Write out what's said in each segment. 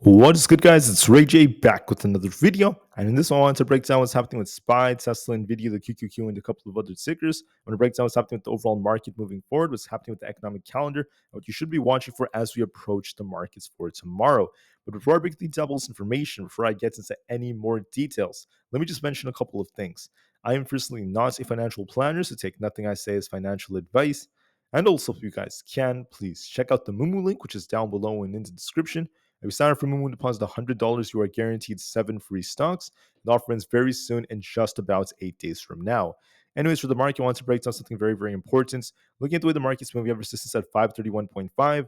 What is good, guys? It's Rey-Jay back with another video. And in this one, I want to break down what's happening with SPY, Tesla, Nvidia, the QQQ, and a couple of other tickers. I want to break down what's happening with the overall market moving forward, what's happening with the economic calendar, and what you should be watching for as we approach the markets for tomorrow. But before I break the devil's information, before I get into any more details, let me just mention a couple of things. I am firstly not a financial planner, so take nothing I say as financial advice. And also, if you guys can, please check out the Moomoo link, which is down below and in the description. If you sign up for Moomoo, deposit $100, you are guaranteed 7 free stocks. The offer ends very soon in just about 8 days from now. Anyways, for the market, I want to break down something very, very important. Looking at the way the market's moving, we have resistance at 531.5.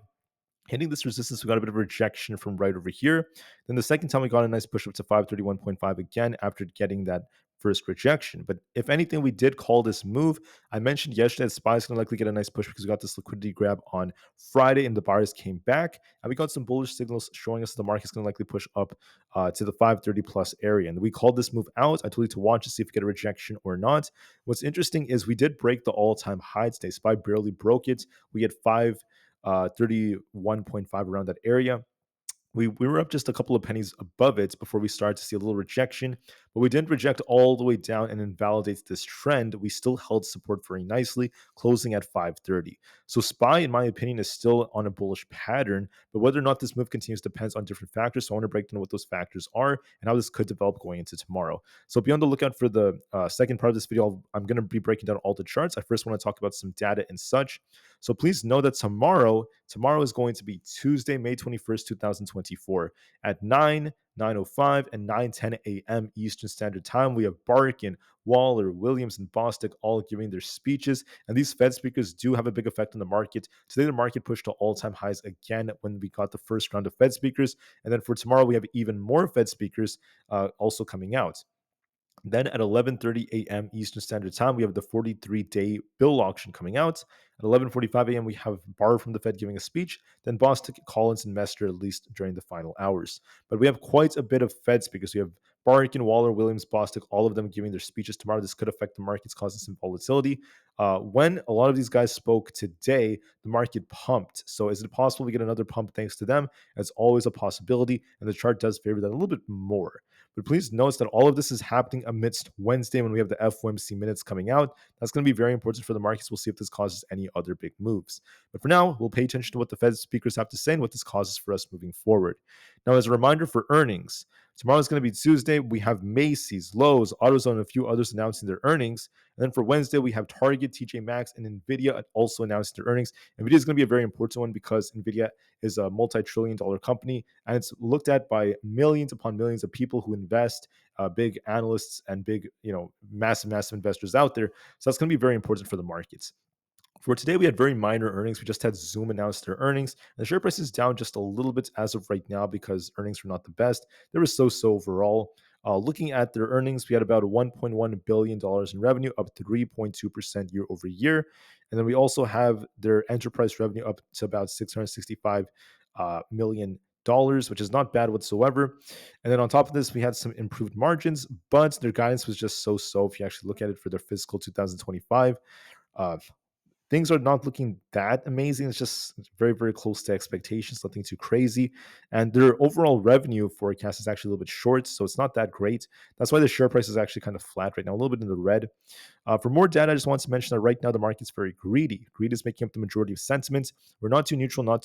Hitting this resistance, we got a bit of rejection from right over here. Then the second time, we got a nice push up to 531.5 again after getting that first rejection. But if anything, we did call this move. I mentioned yesterday that SPY is going to likely get a nice push because we got this liquidity grab on Friday and the buyers came back. And we got some bullish signals showing us that the market's going to likely push up to the 530 plus area. And we called this move out. I told you to watch to see if we get a rejection or not. What's interesting is we did break the all-time high today. SPY barely broke it. We had 31.5 around that area. We were up just a couple of pennies above it before we started to see a little rejection, but we didn't reject all the way down and invalidate this trend. We still held support very nicely, closing at 530. So SPY, in my opinion, is still on a bullish pattern, but whether or not this move continues depends on different factors. So I want to break down what those factors are and how this could develop going into tomorrow. So be on the lookout for the second part of this video. I'm going to be breaking down all the charts. I first want to talk about some data and such. So please know that tomorrow is going to be Tuesday, May 21st, 2024 at 9:05 and 9:10 a.m. Eastern Standard Time. We have Barkin, Waller, Williams, and Bostic all giving their speeches. And these Fed speakers do have a big effect on the market. Today, the market pushed to all-time highs again when we got the first round of Fed speakers. And then for tomorrow, we have even more Fed speakers also coming out. Then at 11:30 a.m. Eastern Standard Time, we have the 43-day bill auction coming out. At 11:45 a.m., we have Barr from the Fed giving a speech. Then Bostic, Collins, and Mester at least during the final hours. But we have quite a bit of Fed speakers. We have Barkin, Waller, Williams, Bostic, all of them giving their speeches tomorrow. This could affect the markets, causing some volatility. When a lot of these guys spoke today, the market pumped. So is it possible we get another pump thanks to them? It's always a possibility, and the chart does favor that a little bit more. But please notice that all of this is happening amidst Wednesday when we have the FOMC minutes coming out. That's going to be very important for the markets. We'll see if this causes any other big moves. But for now, we'll pay attention to what the Fed speakers have to say and what this causes for us moving forward. Now, as a reminder for earnings, tomorrow is going to be Tuesday. We have Macy's, Lowe's, AutoZone, and a few others announcing their earnings. And then for Wednesday, we have Target, TJ Maxx, and Nvidia also announcing their earnings. Nvidia is going to be a very important one because Nvidia is a multi-trillion-dollar company, and it's looked at by millions upon millions of people who invest, big analysts and big, massive investors out there. So that's going to be very important for the markets. For today, we had very minor earnings. We just had Zoom announce their earnings. The share price is down just a little bit as of right now because earnings were not the best. They were so overall. Looking at their earnings, we had about $1.1 billion in revenue, up 3.2% year over year. And then we also have their enterprise revenue up to about $665 million, which is not bad whatsoever. And then on top of this, we had some improved margins, but their guidance was just so if you actually look at it for their fiscal 2025. Things are not looking that amazing. It's just very close to expectations, nothing too crazy. And their overall revenue forecast is actually a little bit short, so it's not that great. That's why the share price is actually kind of flat right now, a little bit in the red. For more data, I just want to mention that right now the market's very greedy. Greed is making up the majority of sentiment. We're not too neutral, not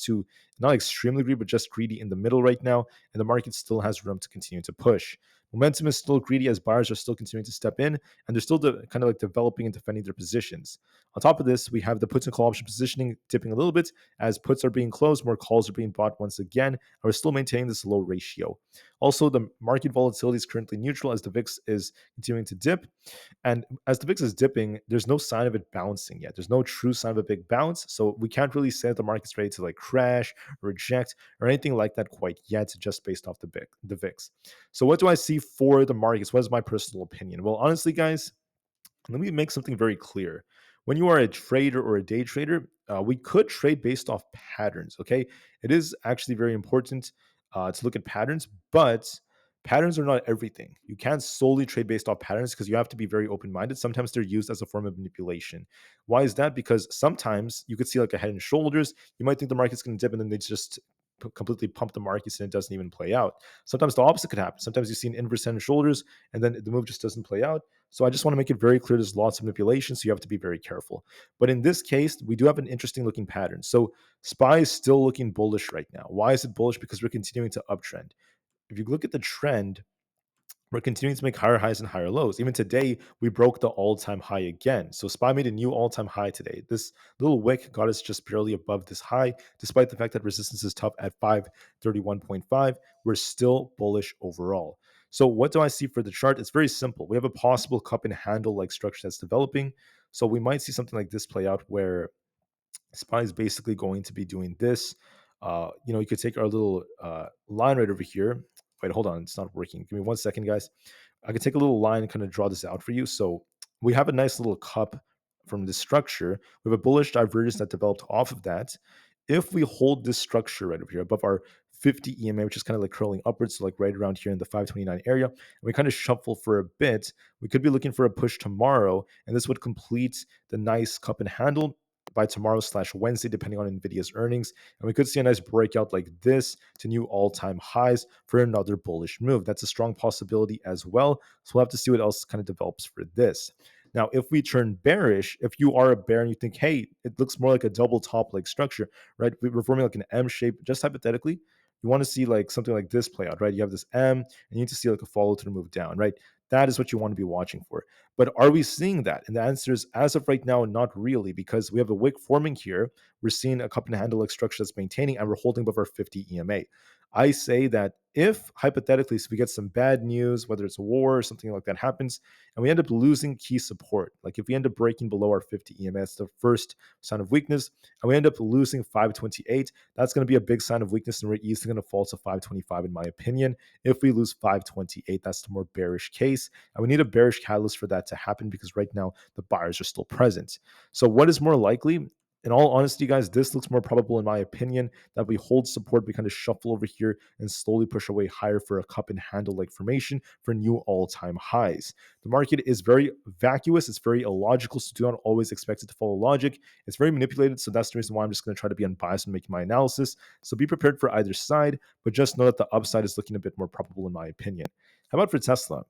extremely greedy, but just greedy in the middle right now. And the market still has room to continue to push. Momentum is still greedy as buyers are still continuing to step in, and they're still kind of like developing and defending their positions. On top of this, we have the puts and call option positioning dipping a little bit as puts are being closed, more calls are being bought once again, and we're still maintaining this low ratio. Also, the market volatility is currently neutral as the VIX is continuing to dip. And as the VIX is dipping, there's no sign of it bouncing yet. There's no true sign of a big bounce. So we can't really say that the market's ready to like crash or reject or anything like that quite yet, just based off the VIX. So what do I see for the markets? What is my personal opinion? Well, honestly, guys, let me make something very clear. When you are a trader or a day trader, we could trade based off patterns, okay? It is actually very important to look at patterns, but patterns are not everything. You can't solely trade based off patterns because you have to be very open-minded. Sometimes they're used as a form of manipulation. Why is that? Because sometimes you could see like a head and shoulders. You might think the market's going to dip and then they just completely pump the markets and it doesn't even play out. Sometimes the opposite could happen. Sometimes you see an inverse head and shoulders and then the move just doesn't play out. So I just want to make it very clear there's lots of manipulation, so you have to be very careful. But in this case, we do have an interesting looking pattern. So SPY is still looking bullish right now. Why is it bullish? Because we're continuing to uptrend. If you look at the trend, we're continuing to make higher highs and higher lows. Even today, we broke the all-time high again. So SPY made a new all-time high today. This little wick got us just barely above this high, despite the fact that resistance is tough at 531.5. We're still bullish overall. So what do I see for the chart? It's very simple. We have a possible cup and handle like structure that's developing. So we might see something like this play out where SPY is basically going to be doing this. You could take our little line right over here. Wait, hold on. It's not working. Give me 1 second, guys. I could take a little line and kind of draw this out for you. So we have a nice little cup from this structure. We have a bullish divergence that developed off of that. If we hold this structure right over here above our 50 EMA, which is kind of like curling upwards, so like right around here in the 529 area, and we kind of shuffle for a bit, we could be looking for a push tomorrow, and this would complete the nice cup and handle by tomorrow/Wednesday, depending on Nvidia's earnings. And we could see a nice breakout like this to new all-time highs for another bullish move. That's a strong possibility as well. So we'll have to see what else kind of develops for this. Now, if we turn bearish, if you are a bear and you think, hey, it looks more like a double top like structure, right? We're forming like an M shape, just hypothetically. You want to see like something like this play out, right? You have this M and you need to see like a follow through move down, right? That is what you want to be watching for. But are we seeing that? And the answer is, as of right now, not really, because we have a wick forming here. We're seeing a cup and handle like structure that's maintaining, and we're holding above our 50 EMA. I say that if hypothetically, so we get some bad news, whether it's a war or something like that happens, and we end up losing key support, like if we end up breaking below our 50 EMA, that's the first sign of weakness, and we end up losing 528, that's going to be a big sign of weakness, and we're easily going to fall to 525, in my opinion. If we lose 528, that's the more bearish case, and we need a bearish catalyst for that to happen because right now the buyers are still present. So what is more likely? In all honesty, guys, this looks more probable, in my opinion, that we hold support, we kind of shuffle over here and slowly push away higher for a cup and handle like formation for new all-time highs. The market is very vacuous. It's very illogical, so do not always expect it to follow logic. It's very manipulated, so that's the reason why I'm just going to try to be unbiased and making my analysis. So be prepared for either side, but just know that the upside is looking a bit more probable, in my opinion. How about for Tesla?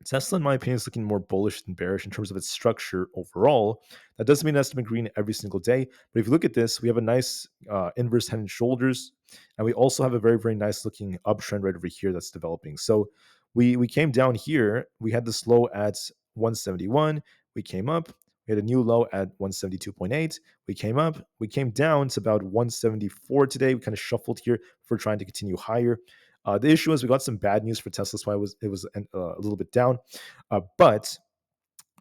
Tesla, in my opinion, is looking more bullish than bearish in terms of its structure overall. That doesn't mean it has to be green every single day. But if you look at this, we have a nice inverse head and shoulders. And we also have a very, very nice looking uptrend right over here that's developing. So we came down here. We had this low at 171. We came up. We had a new low at 172.8. We came up. We came down to about 174 today. We kind of shuffled here for trying to continue higher. The issue is we got some bad news for Tesla, so it was a little bit down. But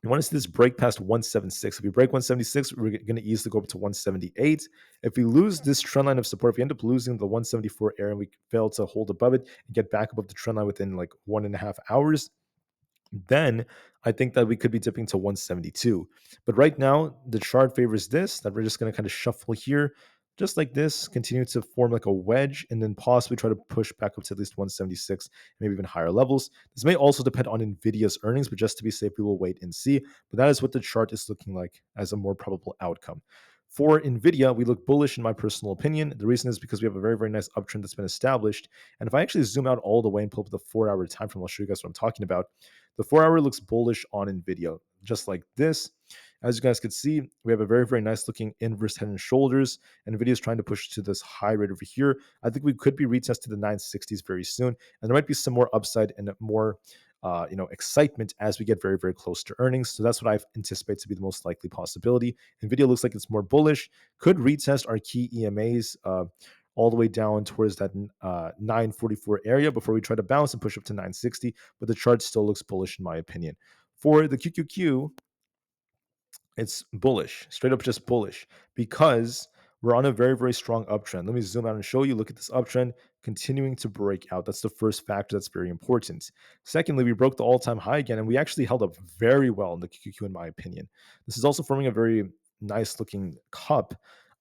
you want to see this break past 176. If we break 176, we're going to easily go up to 178. If we lose this trend line of support, if we end up losing the 174 area and we fail to hold above it and get back above the trend line within like 1.5 hours, then I think that we could be dipping to 172. But right now, the chart favors this, that we're just going to kind of shuffle here, just like this, continue to form like a wedge, and then possibly try to push back up to at least 176, maybe even higher levels. This may also depend on Nvidia's earnings, but just to be safe, we will wait and see. But that is what the chart is looking like as a more probable outcome. For Nvidia, we look bullish in my personal opinion. The reason is because we have a very, very nice uptrend that's been established. And if I actually zoom out all the way and pull up the 4-hour time frame, I'll show you guys what I'm talking about. The 4-hour looks bullish on Nvidia, just like this. As you guys can see, we have a very, very nice looking inverse head and shoulders. Nvidia is trying to push to this high right over here. I think we could be retesting the 960s very soon. And there might be some more upside and more excitement as we get very, very close to earnings. So that's what I anticipate to be the most likely possibility. Nvidia looks like it's more bullish, could retest our key EMAs all the way down towards that 944 area before we try to bounce and push up to 960. But the chart still looks bullish in my opinion. For the QQQ, it's bullish, straight up just bullish, because we're on a very, very strong uptrend. Let me zoom out and show you. Look at this uptrend continuing to break out. That's the first factor that's very important. Secondly, we broke the all-time high again, and we actually held up very well in the QQQ, in my opinion. This is also forming a very nice looking cup.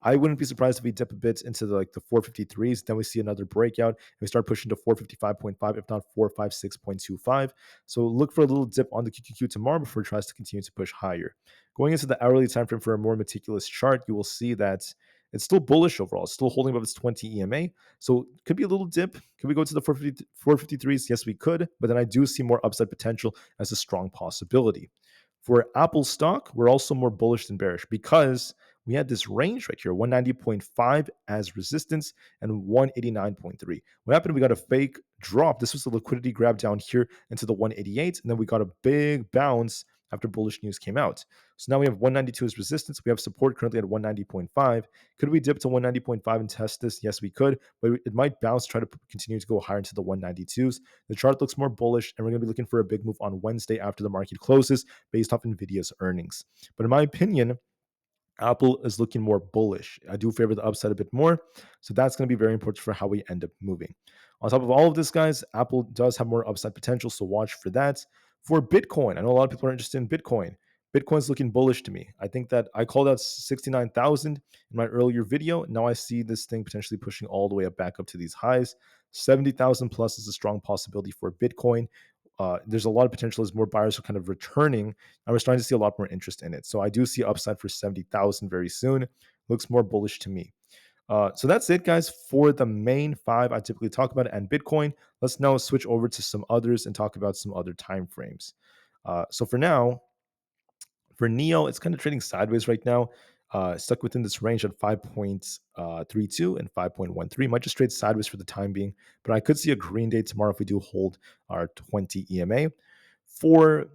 I wouldn't be surprised if we dip a bit into the 453s. Then we see another breakout and we start pushing to 455.5, if not 456.25. So look for a little dip on the QQQ tomorrow before it tries to continue to push higher. Going into the hourly time frame for a more meticulous chart, you will see that it's still bullish overall. It's still holding above its 20 EMA. So could be a little dip. Could we go to the 453s? Yes, we could. But then I do see more upside potential as a strong possibility. For Apple stock, we're also more bullish than bearish because we had this range right here, 190.5 as resistance and 189.3. What happened? We got a fake drop. This was a liquidity grab down here into the 188, and then we got a big bounce after bullish news came out. So now we have 192 as resistance. We have support currently at 190.5. Could we dip to 190.5 and test this? Yes, we could, but it might bounce, try to continue to go higher into the 192s. The chart looks more bullish, and we're going to be looking for a big move on Wednesday after the market closes based off Nvidia's earnings. But in my opinion, Apple is looking more bullish. I do favor the upside a bit more. So that's going to be very important for how we end up moving. On top of all of this, guys, Apple does have more upside potential. So watch for that. For Bitcoin, I know a lot of people are interested in Bitcoin. Bitcoin's looking bullish to me. I think that I called out 69,000 in my earlier video. Now I see this thing potentially pushing all the way up back up to these highs. 70,000 plus is a strong possibility for Bitcoin. There's a lot of potential as more buyers are kind of returning, and we're starting to see a lot more interest in it. So I do see upside for 70,000 very soon. Looks more bullish to me. So that's it, guys, for the main five I typically talk about and Bitcoin. Let's now switch over to some others and talk about some other time frames. So for now, for Neo, it's kind of trading sideways right now, stuck within this range at 5.32 and 5.13. Might just trade sideways for the time being, but I could see a green day tomorrow if we do hold our 20 EMA. For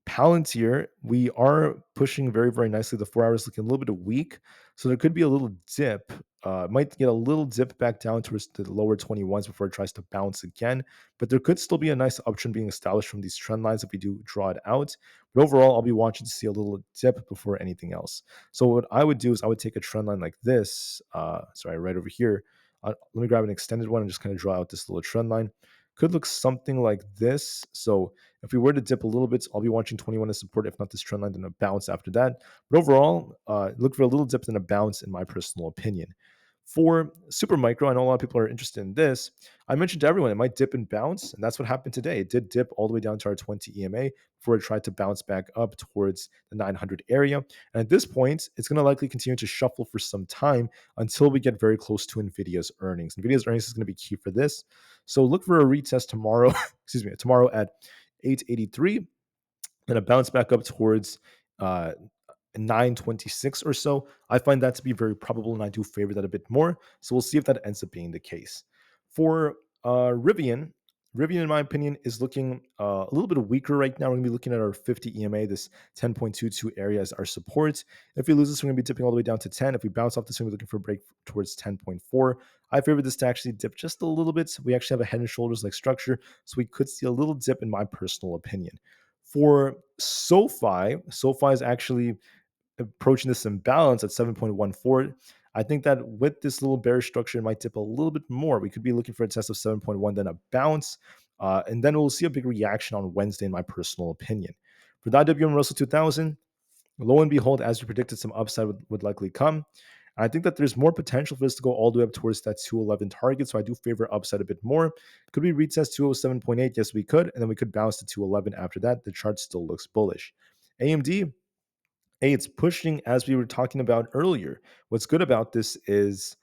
Palantir, we are pushing very, very nicely. The 4 hours looking a little bit weak, so there could be a little dip. Might get a little dip back down towards the lower 21s before it tries to bounce again, but there could still be a nice uptrend being established from these trend lines if we do draw it out. But overall, I'll be watching to see a little dip before anything else. So what I would do is I would take a trend line like this. Right over here. Let me grab an extended one and just kind of draw out this little trend line. Could look something like this. So if we were to dip a little bit, I'll be watching 21 as support. If not this trend line, then a bounce after that. But overall, look for a little dip and a bounce in my personal opinion. For Super Micro, I know a lot of people are interested in this. I mentioned to everyone it might dip and bounce, and that's what happened today. It did dip all the way down to our 20 EMA before it tried to bounce back up towards the 900 area. And at this point, it's going to likely continue to shuffle for some time until we get very close to Nvidia's earnings. Nvidia's earnings is going to be key for this. So look for a retest tomorrow, tomorrow at 883, and a bounce back up towards 926 or so. I find that to be very probable, and I do favor that a bit more. So we'll see if that ends up being the case. For Rivian, in my opinion, is looking a little bit weaker right now. We're going to be looking at our 50 EMA, this 10.22 area as our support. If we lose this, we're going to be dipping all the way down to 10. If we bounce off this, we're going to be looking for a break towards 10.4. I favor this to actually dip just a little bit. We actually have a head and shoulders like structure, so we could see a little dip in my personal opinion. For SoFi is actually approaching this imbalance at 7.14. I think that with this little bearish structure, it might dip a little bit more. We could be looking for a test of 7.1, then a bounce, and then we'll see a big reaction on Wednesday, in my personal opinion. For the IWM Russell 2000, lo and behold, as you predicted, some upside would likely come. I think that there's more potential for this to go all the way up towards that 211 target, so I do favor upside a bit more. Could we retest 207.8? Yes, we could, and then we could bounce to 211 after that. The chart still looks bullish. AMD, it's pushing as we were talking about earlier. What's good about this is,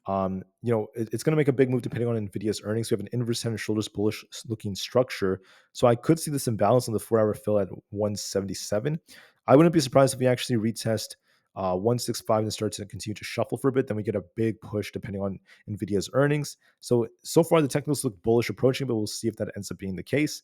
it's going to make a big move depending on Nvidia's earnings. We have an inverse head and shoulders bullish looking structure, so I could see this imbalance on the 4-hour fill at 177. I wouldn't be surprised if we actually retest 165 and start to continue to shuffle for a bit. Then we get a big push depending on Nvidia's earnings. So far the technicals look bullish approaching, but we'll see if that ends up being the case.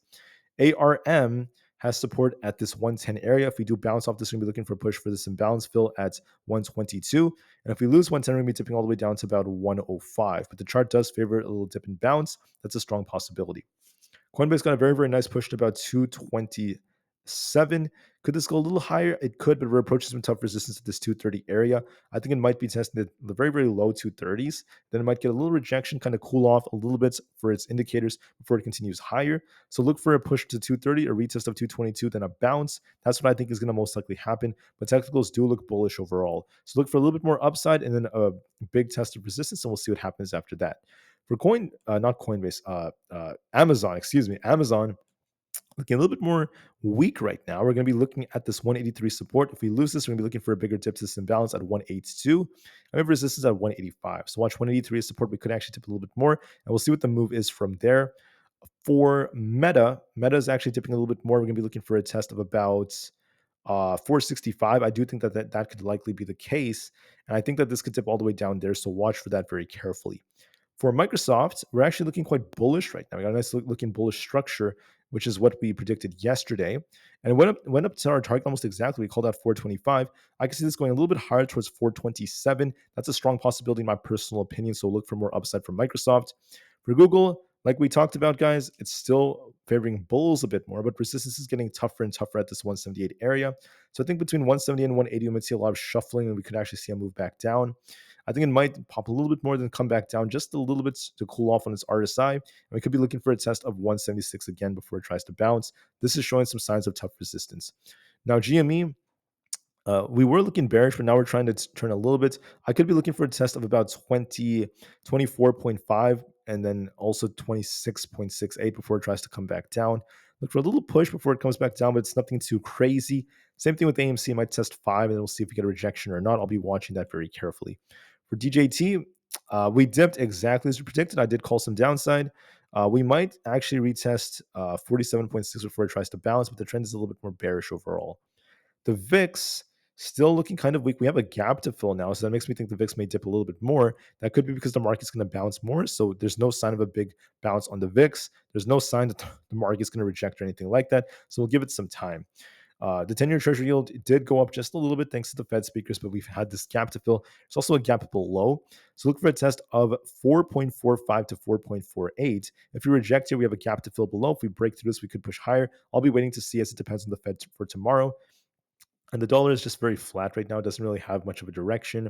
ARM has support at this 110 area. If we do bounce off this, we're going to be looking for a push for this imbalance fill at 122. And if we lose 110, we're going to be tipping all the way down to about 105. But the chart does favor a little dip and bounce. That's a strong possibility. Coinbase got a very, very nice push to about 227. Could this go a little higher? It could, but we're approaching some tough resistance at this 230 area. I think it might be testing the very, very low 230s. Then it might get a little rejection, kind of cool off a little bit for its indicators before it continues higher. So look for a push to 230, a retest of 222, then a bounce. That's what I think is going to most likely happen. But technicals do look bullish overall. So look for a little bit more upside and then a big test of resistance, and we'll see what happens after that. For Amazon, looking a little bit more weak right now. We're going to be looking at this 183 support. If we lose this, we're going to be looking for a bigger dip to this imbalance at 182. I have resistance at 185. So watch 183 as support. We could actually tip a little bit more, and we'll see what the move is from there. For Meta is actually dipping a little bit more. We're going to be looking for a test of about 465. I do think that could likely be the case, and I think that this could tip all the way down there. So watch for that very carefully. For Microsoft, we're actually looking quite bullish right now. We got a nice looking bullish structure, which is what we predicted yesterday. And it went up to our target almost exactly. We called that 425. I can see this going a little bit higher towards 427. That's a strong possibility in my personal opinion. So look for more upside from Microsoft. For Google, like we talked about, guys, it's still favoring bulls a bit more, but resistance is getting tougher and tougher at this 178 area. So I think between 170 and 180, we might see a lot of shuffling, and we could actually see a move back down. I think it might pop a little bit more than come back down just a little bit to cool off on its RSI. And we could be looking for a test of 176 again before it tries to bounce. This is showing some signs of tough resistance. Now, GME, we were looking bearish, but now we're trying to turn a little bit. I could be looking for a test of about 24.5 and then also 26.68 before it tries to come back down. Look for a little push before it comes back down, but it's nothing too crazy. Same thing with AMC. I might test 5 and we'll see if we get a rejection or not. I'll be watching that very carefully. For DJT, we dipped exactly as we predicted. I did call some downside. We might actually retest 47.6 before it tries to bounce, but the trend is a little bit more bearish overall. The VIX still looking kind of weak. We have a gap to fill now, so that makes me think the VIX may dip a little bit more. That could be because the market's going to bounce more. So there's no sign of a big bounce on the VIX. There's no sign that the market's going to reject or anything like that. So we'll give it some time. The 10-year treasury yield did go up just a little bit thanks to the Fed speakers, but we've had this gap to fill. There's also a gap below. So look for a test of 4.45 to 4.48. If we reject here, we have a gap to fill below. If we break through this, we could push higher. I'll be waiting to see as it depends on the Fed for tomorrow. And the dollar is just very flat right now. It doesn't really have much of a direction.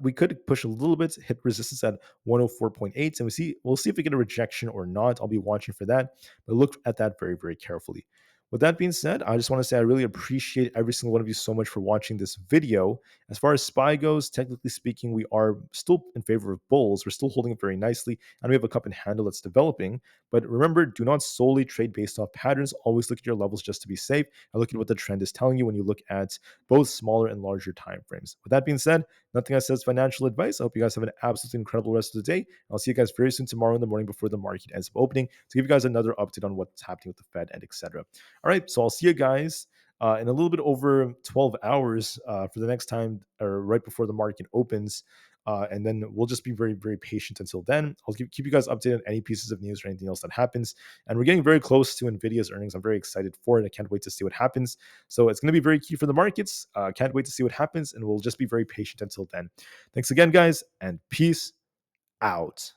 We could push a little bit, hit resistance at 104.8, and we'll see if we get a rejection or not. I'll be watching for that, but look at that very, very carefully. With that being said, I just want to say I really appreciate every single one of you so much for watching this video. As far as SPY goes, technically speaking, we are still in favor of bulls. We're still holding it very nicely, and we have a cup and handle that's developing. But remember, do not solely trade based off patterns. Always look at your levels just to be safe, and look at what the trend is telling you when you look at both smaller and larger time frames. With that being said, nothing I said is financial advice. I hope you guys have an absolutely incredible rest of the day. I'll see you guys very soon tomorrow in the morning before the market ends up opening to give you guys another update on what's happening with the Fed and etc. All right, so I'll see you guys in a little bit over 12 hours for the next time or right before the market opens. And then we'll just be very, very patient until then. I'll keep you guys updated on any pieces of news or anything else that happens. And we're getting very close to Nvidia's earnings. I'm very excited for it. I can't wait to see what happens. So it's going to be very key for the markets. Can't wait to see what happens. And we'll just be very patient until then. Thanks again, guys, and peace out.